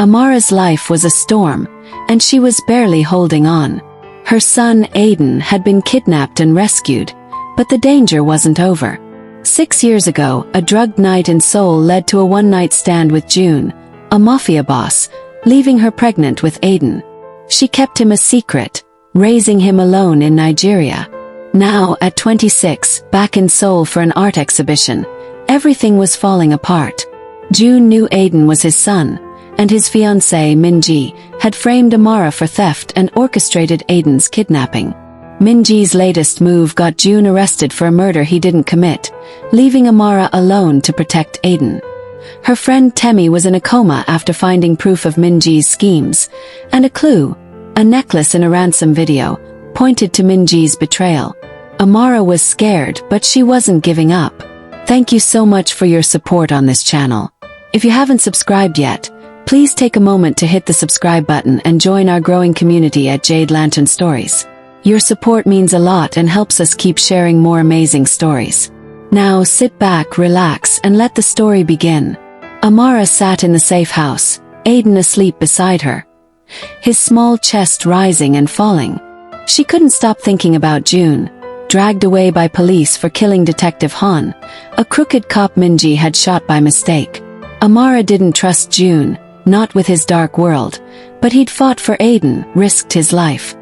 Amara's life was a storm, and she was barely holding on. Her son, Aiden, had been kidnapped and rescued, but the danger wasn't over. 6 years ago, a drugged night in Seoul led to a one-night stand with June, a mafia boss, leaving her pregnant with Aiden. She kept him a secret, raising him alone in Nigeria. Now, at 26, back in Seoul for an art exhibition, everything was falling apart. June knew Aiden was his son, and his fiancée, Minji, had framed Amara for theft and orchestrated Aiden's kidnapping. Minji's latest move got June arrested for a murder he didn't commit, leaving Amara alone to protect Aiden. Her friend Temi was in a coma after finding proof of Minji's schemes, and a clue, a necklace in a ransom video, pointed to Minji's betrayal. Amara was scared, but she wasn't giving up. Thank you so much for your support on this channel. If you haven't subscribed yet, please take a moment to hit the subscribe button and join our growing community at Jade Lantern Stories. Your support means a lot and helps us keep sharing more amazing stories. Now sit back, relax, and let the story begin. Amara sat in the safe house, Aiden asleep beside her, his small chest rising and falling. She couldn't stop thinking about June, dragged away by police for killing Detective Han, a crooked cop Minji had shot by mistake. Amara didn't trust June, not with his dark world, but he'd fought for Aiden, risked his life.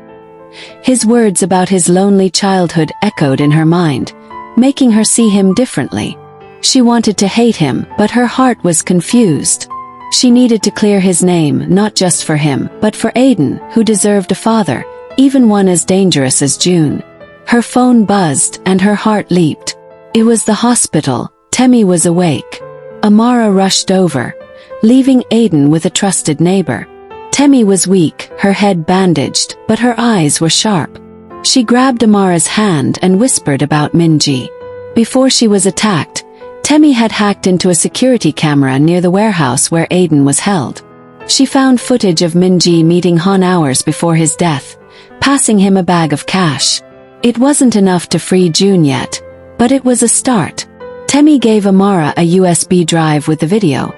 His words about his lonely childhood echoed in her mind, making her see him differently. She wanted to hate him, but her heart was confused. She needed to clear his name, not just for him, but for Aiden, who deserved a father, even one as dangerous as June. Her phone buzzed, and her heart leaped. It was the hospital. Temi was awake. Amara rushed over, leaving Aiden with a trusted neighbor. Temi was weak, her head bandaged, but her eyes were sharp. She grabbed Amara's hand and whispered about Minji. Before she was attacked, Temi had hacked into a security camera near the warehouse where Aiden was held. She found footage of Minji meeting Han hours before his death, passing him a bag of cash. It wasn't enough to free June yet, but it was a start. Temi gave Amara a USB drive with the video,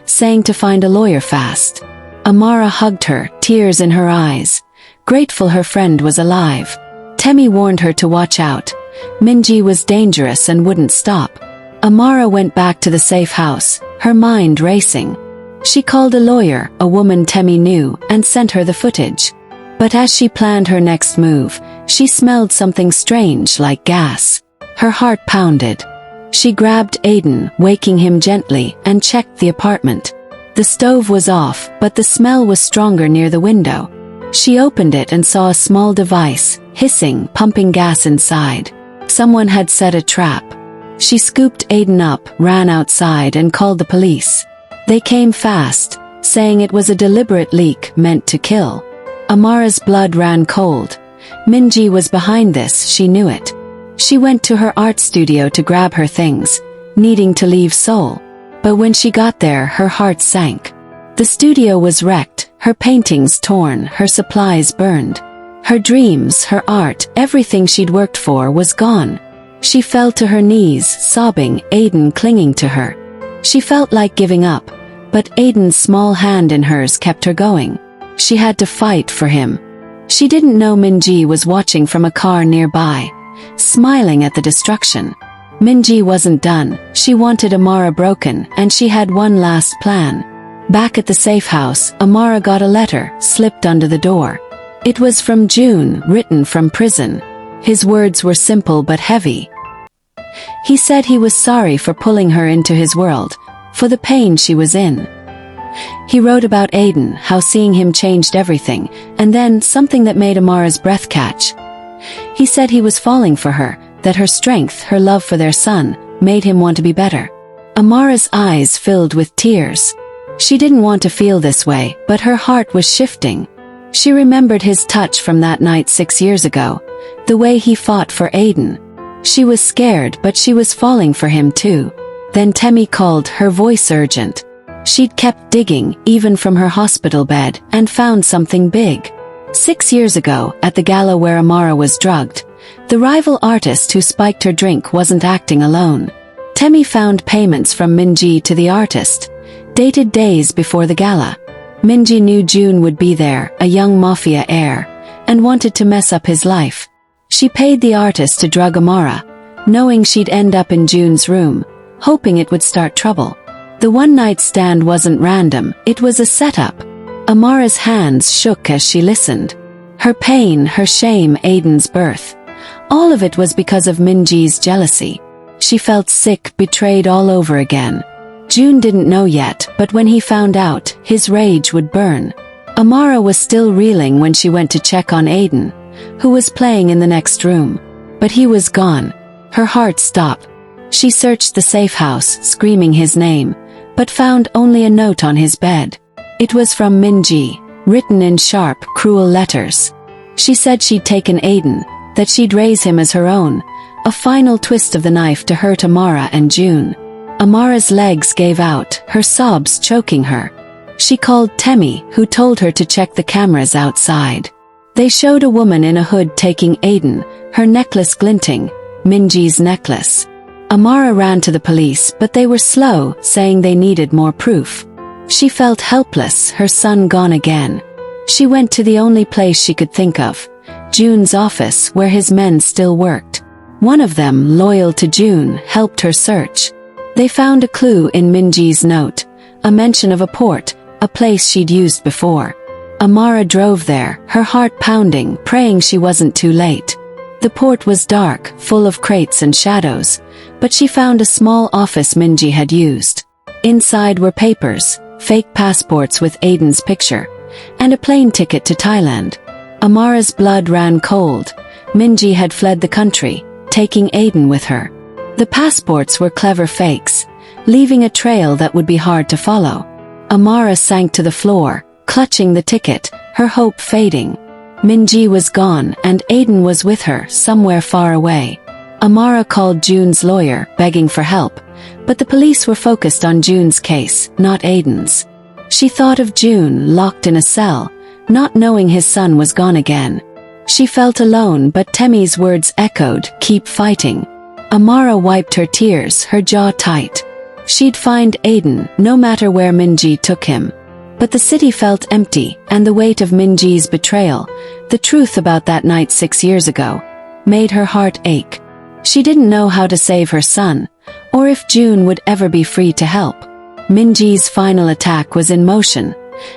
saying to find a lawyer fast. Amara hugged her, tears in her eyes, grateful her friend was alive. Temi warned her to watch out. Minji was dangerous and wouldn't stop. Amara went back to the safe house, her mind racing. She called a lawyer, a woman Temi knew, and sent her the footage. But as she planned her next move, she smelled something strange like gas. Her heart pounded. She grabbed Aiden, waking him gently, and checked the apartment. The stove was off, but the smell was stronger near the window. She opened it and saw a small device, hissing, pumping gas inside. Someone had set a trap. She scooped Aiden up, ran outside, and called the police. They came fast, saying it was a deliberate leak meant to kill. Amara's blood ran cold. Minji was behind this, she knew it. She went to her art studio to grab her things, needing to leave Seoul. But when she got there, her heart sank. The studio was wrecked, her paintings torn, her supplies burned. Her dreams, her art, everything she'd worked for was gone. She fell to her knees, sobbing, Aiden clinging to her. She felt like giving up, but Aiden's small hand in hers kept her going. She had to fight for him. She didn't know Minji was watching from a car nearby, smiling at the destruction. Minji wasn't done. She wanted Amara broken, and she had one last plan. Back at the safe house, Amara got a letter, slipped under the door. It was from June, written from prison. His words were simple but heavy. He said he was sorry for pulling her into his world, for the pain she was in. He wrote about Aiden, how seeing him changed everything, and then something that made Amara's breath catch. He said he was falling for her, that her strength, her love for their son, made him want to be better. Amara's eyes filled with tears. She didn't want to feel this way, but her heart was shifting. She remembered his touch from that night 6 years ago, the way he fought for Aiden. She was scared, but she was falling for him too. Then Temi called, her voice urgent. She'd kept digging, even from her hospital bed, and found something big. 6 years ago, at the gala where Amara was drugged, the rival artist who spiked her drink wasn't acting alone. Temi found payments from Minji to the artist, dated days before the gala. Minji knew June would be there, a young mafia heir, and wanted to mess up his life. She paid the artist to drug Amara, knowing she'd end up in June's room, hoping it would start trouble. The one-night stand wasn't random, it was a setup. Amara's hands shook as she listened. Her pain, her shame, Aiden's birth. All of it was because of Minji's jealousy. She felt sick, betrayed all over again. June didn't know yet, but when he found out, his rage would burn. Amara was still reeling when she went to check on Aiden, who was playing in the next room. But he was gone. Her heart stopped. She searched the safe house, screaming his name, but found only a note on his bed. It was from Minji, written in sharp, cruel letters. She said she'd taken Aiden, that she'd raise him as her own, a final twist of the knife to hurt Amara and June. Amara's legs gave out, her sobs choking her. She called Temi, who told her to check the cameras outside. They showed a woman in a hood taking Aiden, her necklace glinting, Minji's necklace. Amara ran to the police, but they were slow, saying they needed more proof. She felt helpless, her son gone again. She went to the only place she could think of, June's office, where his men still worked. One of them, loyal to June, helped her search. They found a clue in Minji's note, a mention of a port, a place she'd used before. Amara drove there, her heart pounding, praying she wasn't too late. The port was dark, full of crates and shadows, but she found a small office Minji had used. Inside were papers, fake passports with Aiden's picture, and a plane ticket to Thailand. Amara's blood ran cold. Minji had fled the country, taking Aiden with her. The passports were clever fakes, leaving a trail that would be hard to follow. Amara sank to the floor, clutching the ticket, her hope fading. Minji was gone, and Aiden was with her, somewhere far away. Amara called June's lawyer, begging for help, but the police were focused on June's case, not Aiden's. She thought of June, locked in a cell, not knowing his son was gone again. She felt alone, but Temi's words echoed, "Keep fighting." Amara wiped her tears, her jaw tight. She'd find Aiden, no matter where Minji took him. But the city felt empty, and the weight of Minji's betrayal, the truth about that night 6 years ago, made her heart ache. She didn't know how to save her son, or if June would ever be free to help. Minji's final attack was in motion,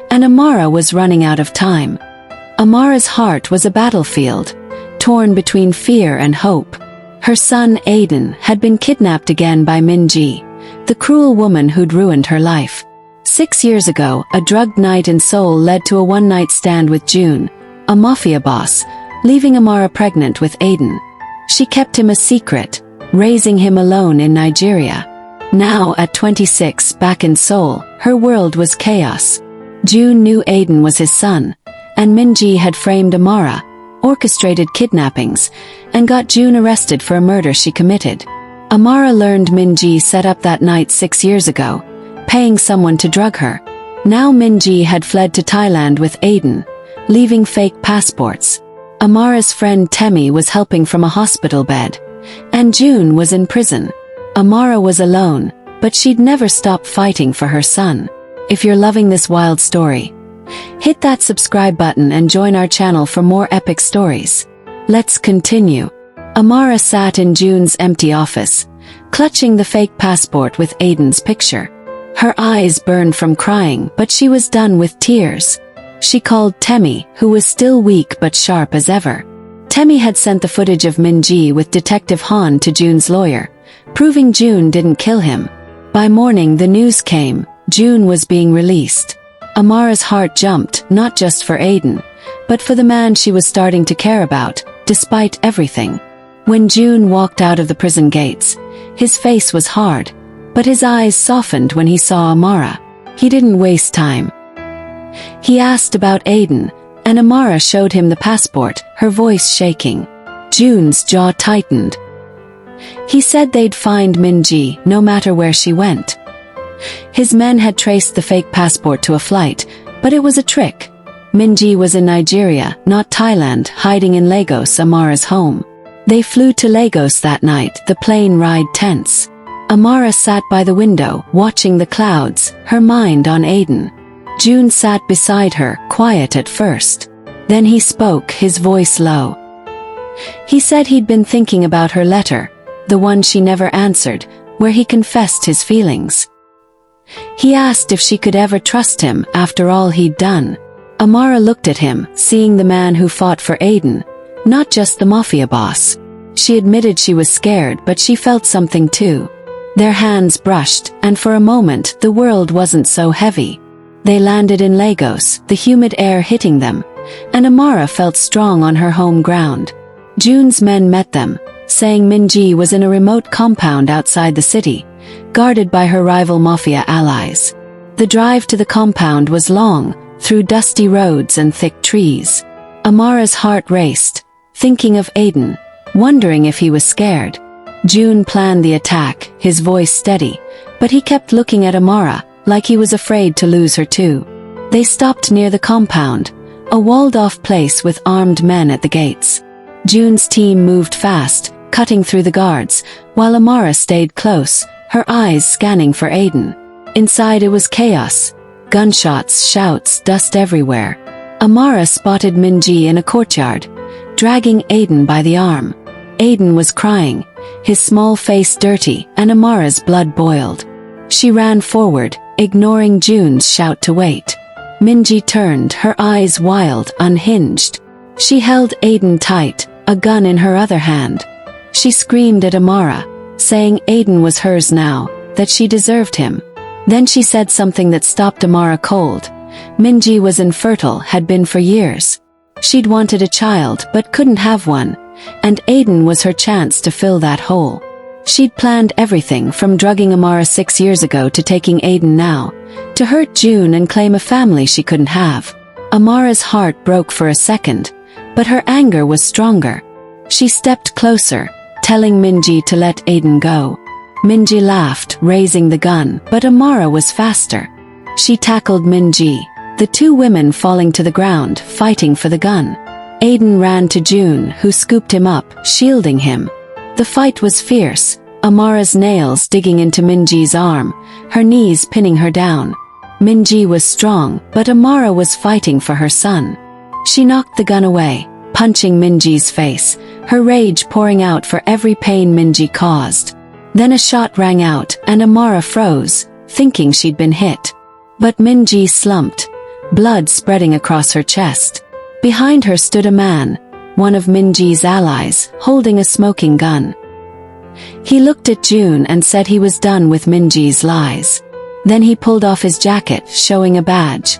and Amara was running out of time. Amara's heart was a battlefield, torn between fear and hope. Her son Aiden had been kidnapped again by Minji, the cruel woman who'd ruined her life. 6 years ago, a drugged night in Seoul led to a one-night stand with June, a mafia boss, leaving Amara pregnant with Aiden. She kept him a secret, raising him alone in Nigeria. Now, at 26, back in Seoul, her world was chaos. June knew Aiden was his son, and Minji had framed Amara, orchestrated kidnappings, and got June arrested for a murder she committed. Amara learned Minji set up that night 6 years ago, paying someone to drug her. Now Minji had fled to Thailand with Aiden, leaving fake passports. Amara's friend Temi was helping from a hospital bed, and June was in prison. Amara was alone, but she'd never stop fighting for her son. If you're loving this wild story, hit that subscribe button and join our channel for more epic stories. Let's continue. Amara sat in June's empty office, clutching the fake passport with Aiden's picture. Her eyes burned from crying, but she was done with tears. She called Temi, who was still weak but sharp as ever. Temi had sent the footage of Minji with Detective Han to June's lawyer, proving June didn't kill him. By morning the news came, June was being released. Amara's heart jumped, not just for Aiden, but for the man she was starting to care about, despite everything. When June walked out of the prison gates, his face was hard, but his eyes softened when he saw Amara. He didn't waste time. He asked about Aiden, and Amara showed him the passport, her voice shaking. June's jaw tightened. He said they'd find Minji, no matter where she went. His men had traced the fake passport to a flight, but it was a trick. Minji was in Nigeria, not Thailand, hiding in Lagos, Amara's home. They flew to Lagos that night, the plane ride tense. Amara sat by the window, watching the clouds, her mind on Aiden. June sat beside her, quiet at first. Then he spoke, his voice low. He said he'd been thinking about her letter, the one she never answered, where he confessed his feelings. He asked if she could ever trust him after all he'd done. Amara looked at him, seeing the man who fought for Aiden, not just the mafia boss. She admitted she was scared, but she felt something too. Their hands brushed, and for a moment the world wasn't so heavy. They landed in Lagos, the humid air hitting them, and Amara felt strong on her home ground. June's men met them, saying Minji was in a remote compound outside the city, guarded by her rival mafia allies. The drive to the compound was long, through dusty roads and thick trees. Amara's heart raced, thinking of Aiden, wondering if he was scared. June planned the attack, his voice steady, but he kept looking at Amara, like he was afraid to lose her too. They stopped near the compound, a walled-off place with armed men at the gates. June's team moved fast, cutting through the guards, while Amara stayed close, her eyes scanning for Aiden. Inside it was chaos. Gunshots, shouts, dust everywhere. Amara spotted Minji in a courtyard, dragging Aiden by the arm. Aiden was crying, his small face dirty, and Amara's blood boiled. She ran forward, ignoring June's shout to wait. Minji turned, her eyes wild, unhinged. She held Aiden tight, a gun in her other hand. She screamed at Amara, saying Aiden was hers now, that she deserved him. Then she said something that stopped Amara cold. Minji was infertile, had been for years. She'd wanted a child but couldn't have one, and Aiden was her chance to fill that hole. She'd planned everything from drugging Amara 6 years ago to taking Aiden now, to hurt June and claim a family she couldn't have. Amara's heart broke for a second, but her anger was stronger. She stepped closer, telling Minji to let Aiden go. Minji laughed, raising the gun, but Amara was faster. She tackled Minji, the two women falling to the ground, fighting for the gun. Aiden ran to June, who scooped him up, shielding him. The fight was fierce, Amara's nails digging into Minji's arm, her knees pinning her down. Minji was strong, but Amara was fighting for her son. She knocked the gun away, punching Minji's face, her rage pouring out for every pain Minji caused. Then a shot rang out, and Amara froze, thinking she'd been hit. But Minji slumped, blood spreading across her chest. Behind her stood a man, one of Minji's allies, holding a smoking gun. He looked at June and said he was done with Minji's lies. Then he pulled off his jacket, showing a badge.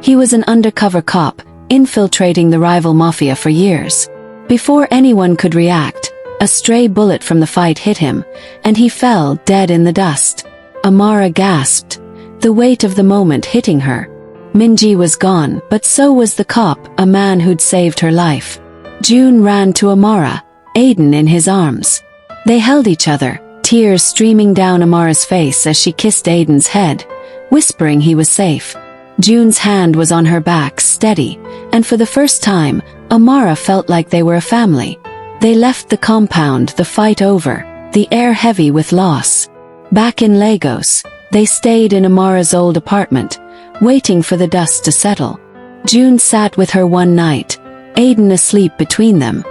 He was an undercover cop, infiltrating the rival mafia for years. Before anyone could react, a stray bullet from the fight hit him, and he fell dead in the dust. Amara gasped, the weight of the moment hitting her. Minji was gone, but so was the cop, a man who'd saved her life. June ran to Amara, Aiden in his arms. They held each other, tears streaming down Amara's face as she kissed Aiden's head, whispering he was safe. June's hand was on her back, steady, and for the first time, Amara felt like they were a family. They left the compound, the fight over, the air heavy with loss. Back in Lagos, they stayed in Amara's old apartment, waiting for the dust to settle. June sat with her one night, Aiden asleep between them.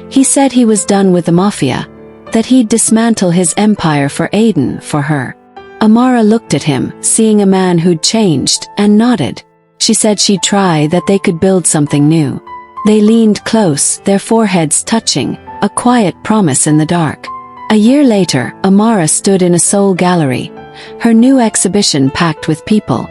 He said he was done with the mafia, that he'd dismantle his empire for Aiden, for her. Amara looked at him, seeing a man who'd changed, and nodded. She said she'd try, that they could build something new. They leaned close, their foreheads touching, a quiet promise in the dark. A year later, Amara stood in a Seoul gallery, her new exhibition packed with people.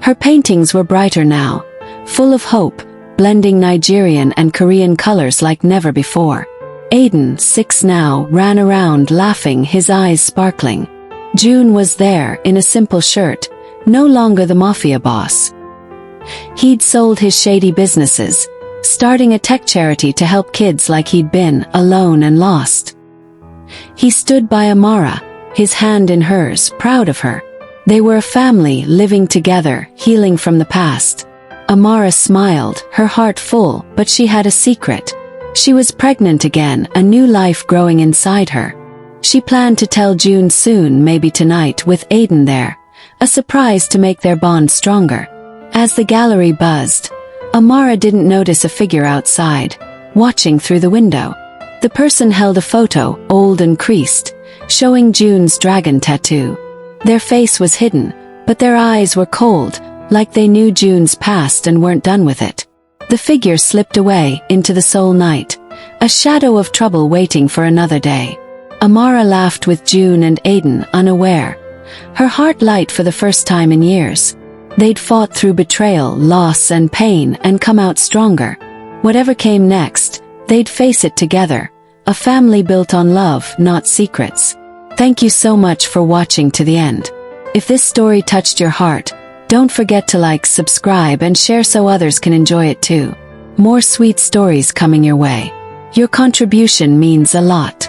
Her paintings were brighter now, full of hope, blending Nigerian and Korean colors like never before. Aiden, 6 now, ran around laughing, his eyes sparkling. June was there, in a simple shirt, no longer the mafia boss. He'd sold his shady businesses, starting a tech charity to help kids like he'd been, alone and lost. He stood by Amara, his hand in hers, proud of her. They were a family, living together, healing from the past. Amara smiled, her heart full, but she had a secret. She was pregnant again, a new life growing inside her. She planned to tell June soon, maybe tonight, with Aiden there, a surprise to make their bond stronger. As the gallery buzzed, Amara didn't notice a figure outside, watching through the window. The person held a photo, old and creased, showing June's dragon tattoo. Their face was hidden, but their eyes were cold, like they knew June's past and weren't done with it. The figure slipped away into the soul night, a shadow of trouble waiting for another day. Amara laughed with June and Aiden, unaware, her heart light for the first time in years. They'd fought through betrayal, loss, and pain and come out stronger. Whatever came next, they'd face it together, a family built on love, not secrets. Thank you so much for watching to the end. If this story touched your heart, don't forget to like, subscribe, and share so others can enjoy it too. More sweet stories coming your way. Your contribution means a lot.